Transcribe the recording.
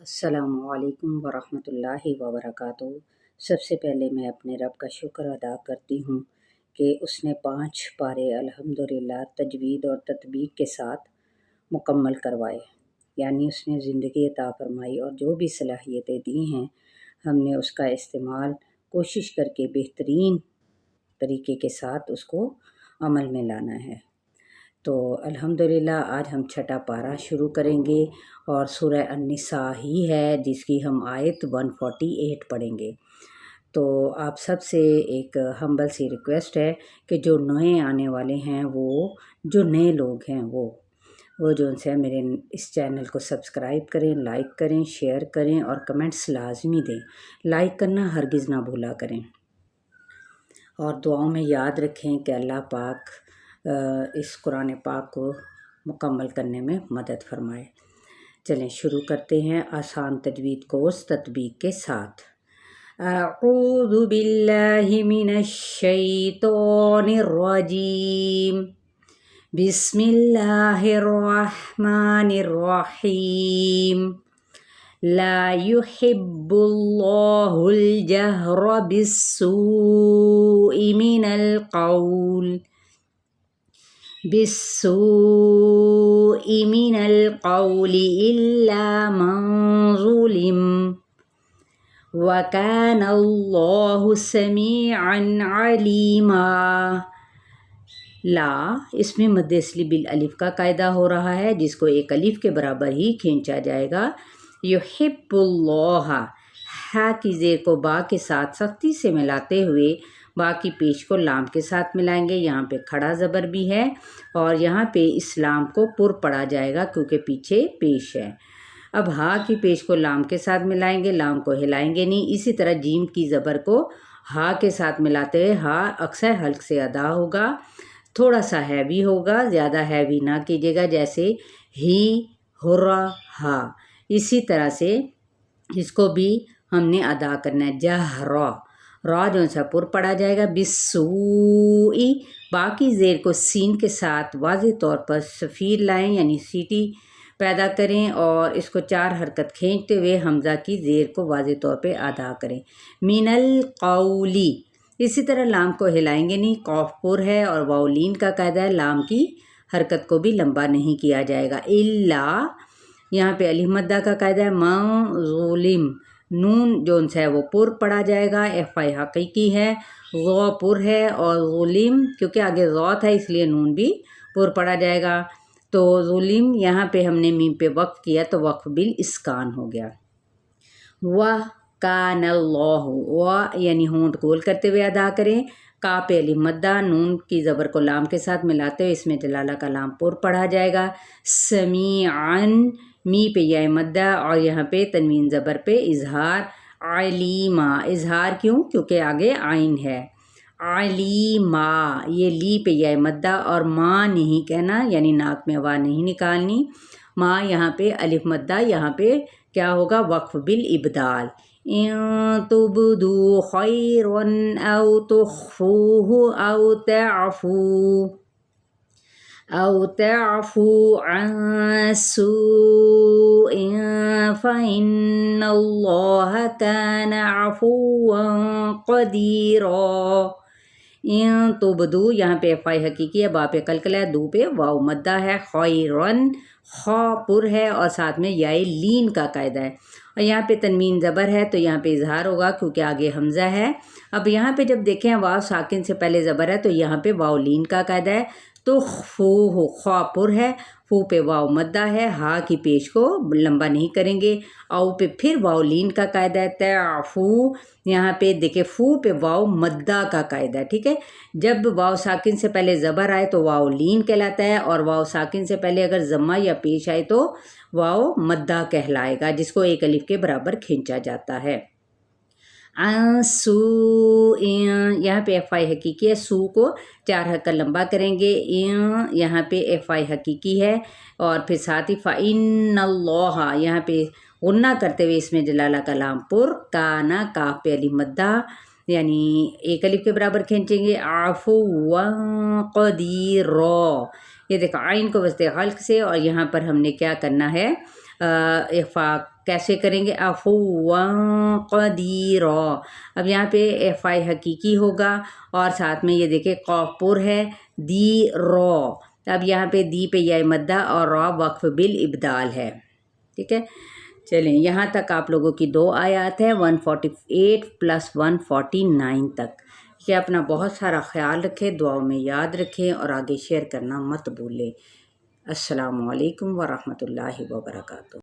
السلام علیکم ورحمۃ اللہ وبرکاتہ۔ سب سے پہلے میں اپنے رب کا شکر ادا کرتی ہوں کہ اس نے 5 پارے الحمدللہ تجوید اور تطبیق کے ساتھ مکمل کروائے، یعنی اس نے زندگی عطا فرمائی اور جو بھی صلاحیتیں دی ہیں ہم نے اس کا استعمال کوشش کر کے بہترین طریقے کے ساتھ اس کو عمل میں لانا ہے۔ تو الحمدللہ آج ہم 6 پارہ شروع کریں گے اور سورہ النساء ہی ہے جس کی ہم آیت 148 پڑھیں گے۔ تو آپ سب سے ایک ہمبل سی ریکویسٹ ہے کہ جو نئے آنے والے ہیں جو نئے لوگ ہیں وہ جو ان سے میرے اس چینل کو سبسکرائب کریں، لائک کریں، شیئر کریں اور کمنٹس لازمی دیں۔ لائک کرنا ہرگز نہ بھولا کریں اور دعاؤں میں یاد رکھیں کہ اللہ پاک اس قرآن پاک کو مکمل کرنے میں مدد فرمائے۔ چلیں شروع کرتے ہیں آسان تجوید کورس تطبیق کے ساتھ۔ اعوذ باللہ من الشیطان الرجیم، بسم اللہ الرحمن الرحیم۔ لا يحب اللہ الجہر بالسوء من القول إلا من ظلم وكان اللہ سمیعا علیما۔ لا اس میں مد اصلی بالالف کا قاعدہ ہو رہا ہے جس کو ایک الف کے برابر ہی کھینچا جائے گا۔ یحب اللہ، ہا کی زیر کو با کے ساتھ سختی سے ملاتے ہوئے با کی پیش کو لام کے ساتھ ملائیں گے۔ یہاں پہ کھڑا زبر بھی ہے اور یہاں پہ اسلام کو پر پڑا جائے گا کیونکہ پیچھے پیش ہے۔ اب ہا کی پیش کو لام کے ساتھ ملائیں گے، لام کو ہلائیں گے نہیں۔ اسی طرح جیم کی زبر کو ہا کے ساتھ ملاتے ہوئے ہا اکثر حلق سے ادا ہوگا، تھوڑا سا ہیوی ہوگا، زیادہ ہیوی نہ کیجیے گا، جیسے ہی، ہرا، ہا۔ اسی طرح سے اس کو بھی ہم نے ادا کرنا ہے۔ جہرا، را جو سا پر پڑا جائے گا۔ بالسوئی، باقی زیر کو سین کے ساتھ واضح طور پر صفیر لائیں یعنی سیٹی پیدا کریں اور اس کو 4 حرکت کھینچتے ہوئے حمزہ کی زیر کو واضح طور پہ ادا کریں۔ من القولی، اسی طرح لام کو ہلائیں گے نہیں، قوف پر ہے اور واؤلین کا قاعدہ ہے، لام کی حرکت کو بھی لمبا نہیں کیا جائے گا۔ الا، یہاں پہ الف مدہ کا قاعدہ ہے۔ من ظلم، نون جو ہے وہ پر پڑا جائے گا، ایفائی حقیقی ہے، غو پر ہے اور ظلم کیونکہ آگے ذات ہے اس لیے نون بھی پر پڑا جائے گا۔ تو ظلم یہاں پہ ہم نے میم پہ وقف کیا تو وقف بالاسکان ہو گیا۔ وَكَانَ اللَّهُ، و یعنی ہونٹ گول کرتے ہوئے ادا کریں۔ کا پہ الف مدہ، نون کی زبر کو لام کے ساتھ ملاتے ہوئے اس میں جلالہ کا لام پر پڑھا جائے گا۔ سمیعاً، می پہ یا مدہ اور یہاں پہ تنوین زبر پہ اظہار۔ علیما، اظہار کیوں؟ کیونکہ آگے عین ہے۔ علیما، یہ لی پہ یا مدہ اور ماں نہیں کہنا یعنی ناک میں ہوا نہیں نکالنی۔ ماں یہاں پہ الف مدہ، یہاں پہ کیا ہوگا؟ وقف بالابدال۔ ان تبدو خیرا او تخفوه او تعفو عن سوء فإن اللہ کان عفوا قدیرا۔ ان تبدو، یہاں پہ فائی حقیقی ہے، با پہ قلقلہ ہے، دو پہ واو مدہ ہے، خیرن، خا پر ہے اور ساتھ میں یائے لین کا قاعدہ ہے اور یہاں پہ تنوین زبر ہے تو یہاں پہ اظہار ہوگا کیونکہ آگے حمزہ ہے۔ اب یہاں پہ جب دیکھیں واو ساکن سے پہلے زبر ہے تو یہاں پہ واو لین کا قاعدہ ہے۔ تو خو، خا پر ہے، فو پہ واو مدہ ہے، ہا کی پیش کو لمبا نہیں کریں گے، او پہ پھر واو لین کا قاعدہ ہے۔ تعفو، یہاں پہ دیکھیں فو پہ واو مدہ کا قاعدہ ہے، ٹھیک ہے۔ جب واو ساکن سے پہلے زبر آئے تو واو لین کہلاتا ہے اور واو ساکن سے پہلے اگر ضمہ یا پیش آئے تو واو مدہ کہلائے گا جس کو ایک الف کے برابر کھینچا جاتا ہے۔ عن سوء، یہاں پہ ایف آئی حقیقی ہے، سو کو 4 حرکت لمبا کریں گے۔ یہاں پہ ایف آئی حقیقی ہے اور پھر ساتھ ہی فإن اللہ، یہاں پہ غنہ کرتے ہوئے اس میں جلالہ کا لام پر، کانا، کاف پہ الف مدہ یعنی ایک الف کے برابر کھینچیں گے۔ عفوا قدیرا، یہ دیکھو عین کو وسط حلق سے اور یہاں پر ہم نے کیا کرنا ہے، اخفا کیسے کریں گے؟ عفواً قدیرا. اب یہاں پہ فائی حقیقی ہوگا اور ساتھ میں یہ دیکھیں قاف پر ہے دی را. اب یہاں پہ دی پہ یا مدہ اور را وقف بالابدال ہے. ٹھیک ہے، چلیں یہاں تک آپ لوگوں کی 2 آیات ہے 148 + 149 تک. کہ اپنا بہت سارا خیال رکھیں، دعاؤں میں یاد رکھیں اور آگے شیئر کرنا مت بھولیں. السلام علیکم ورحمۃ اللہ وبرکاتہ.